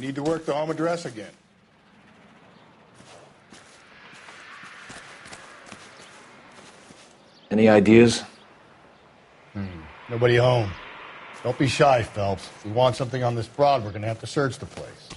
You need to work the home address again. Any ideas? Nobody home. Don't be shy, Phelps. If we want something on this broad, we're going to have to search the place.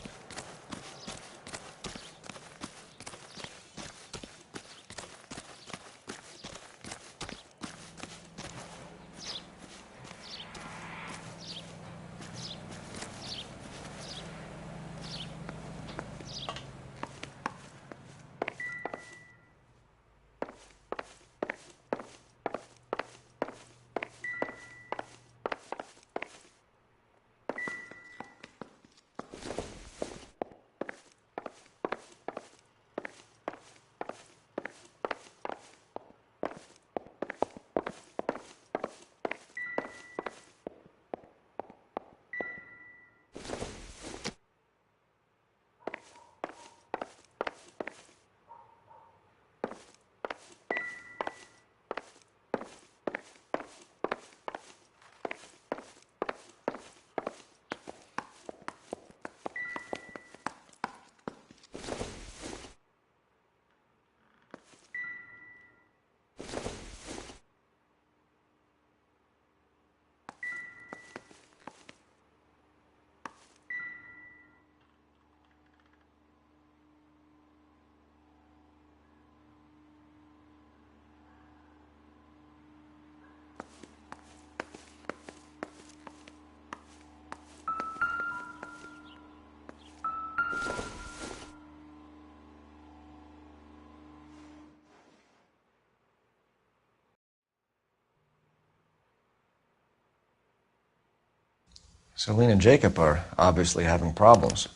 Celine and Jacob are obviously having problems.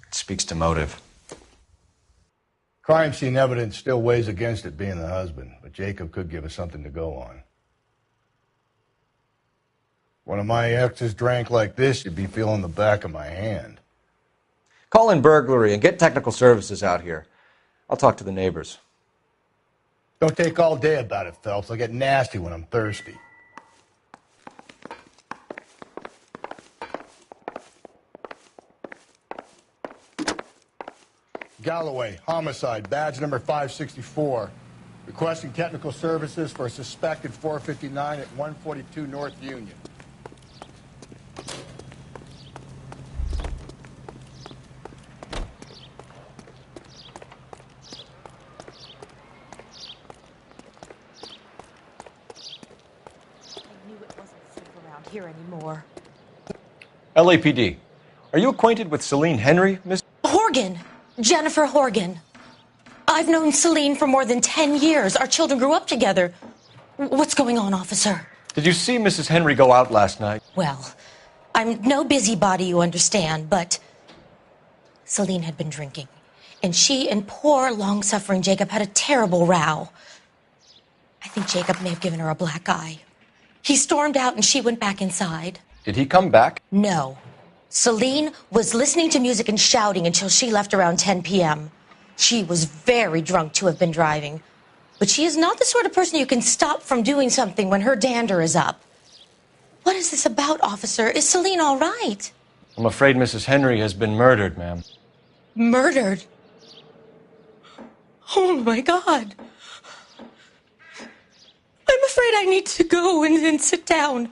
It speaks to motive. Crime scene evidence still weighs against it being the husband, but Jacob could give us something to go on. One of my exes drank like this, you'd be feeling the back of my hand. Call in burglary and get technical services out here. I'll talk to the neighbors. Don't take all day about it, Phelps. I get nasty when I'm thirsty. Galloway, homicide, badge number 564. Requesting technical services for a suspected 459 at 142 North Union. I knew it wasn't safe around here anymore. LAPD, are you acquainted with Celine Henry, Miss? Horgan! Jennifer Horgan. I've known Celine for more than 10 years. Our children grew up together. What's going on, officer? Did you see Mrs. Henry go out last night? Well, I'm no busybody, you understand, but Celine had been drinking. And she and poor, long-suffering Jacob had a terrible row. I think Jacob may have given her a black eye. He stormed out and she went back inside. Did he come back? No. Celine was listening to music and shouting until she left around 10 p.m. She was very drunk to have been driving. But she is not the sort of person you can stop from doing something when her dander is up. What is this about, officer? Is Celine all right? I'm afraid Mrs. Henry has been murdered, ma'am. Murdered? Oh, my God. I'm afraid I need to go and sit down.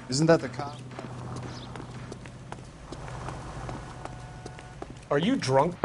Isn't that the cop? Are you drunk?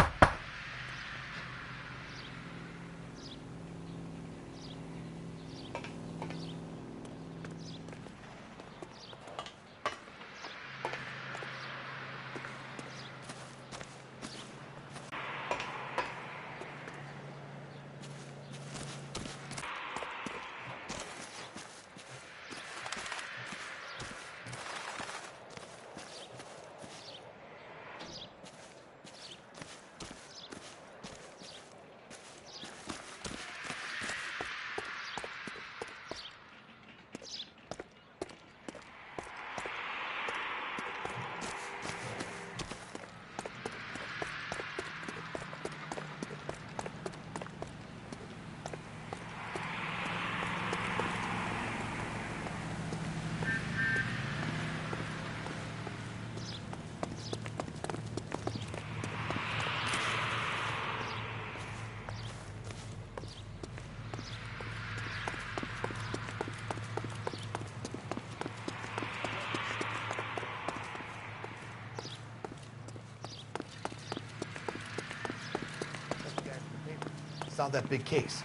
solve that big case.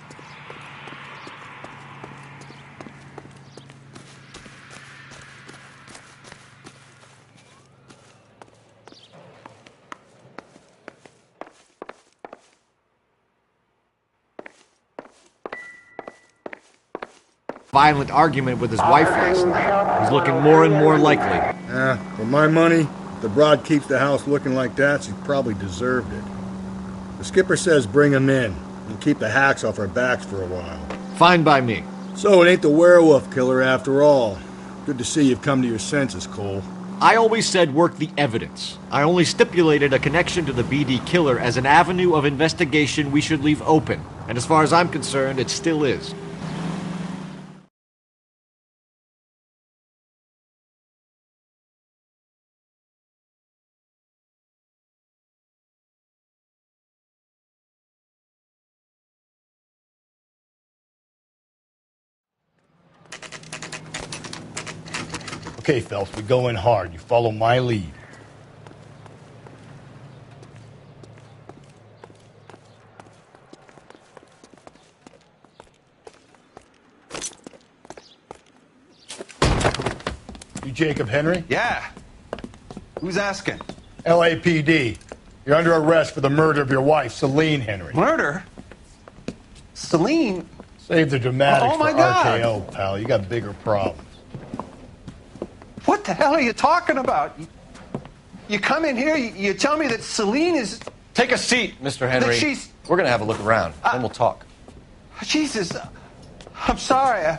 Violent argument with his wife last night. He's looking more and more likely. For my money, if the broad keeps the house looking like that, she probably deserved it. The skipper says bring him in and keep the hacks off our backs for a while. Fine by me. So it ain't the werewolf killer after all. Good to see you've come to your senses, Cole. I always said work the evidence. I only stipulated a connection to the BD killer as an avenue of investigation we should leave open. And as far as I'm concerned, it still is. Okay, Phelps, we go in hard. You follow my lead. You Jacob Henry? Yeah. Who's asking? LAPD. You're under arrest for the murder of your wife, Celine Henry. Murder? Celine? Save the dramatics Oh, my for God. RKO, pal. You got bigger problems. What the hell are you talking about? You come in here, you tell me that Celine is... Take a seat, Mr. Henry. she's- We're going to have a look around, then we'll talk. Jesus, I'm sorry.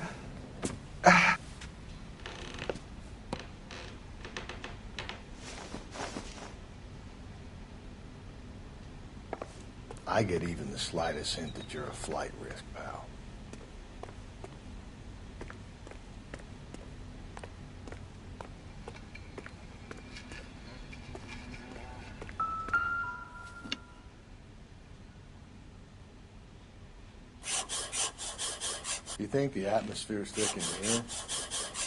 I get even the slightest hint that you're a flight risk, pal. You think the atmosphere's thick in here?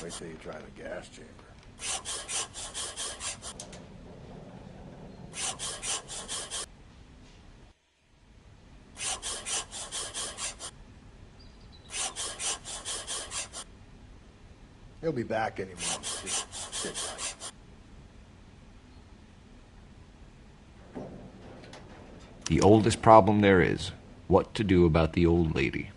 Wait till you try the gas chamber. He'll be back any moment. Just sit tight. The oldest problem there is, what to do about the old lady.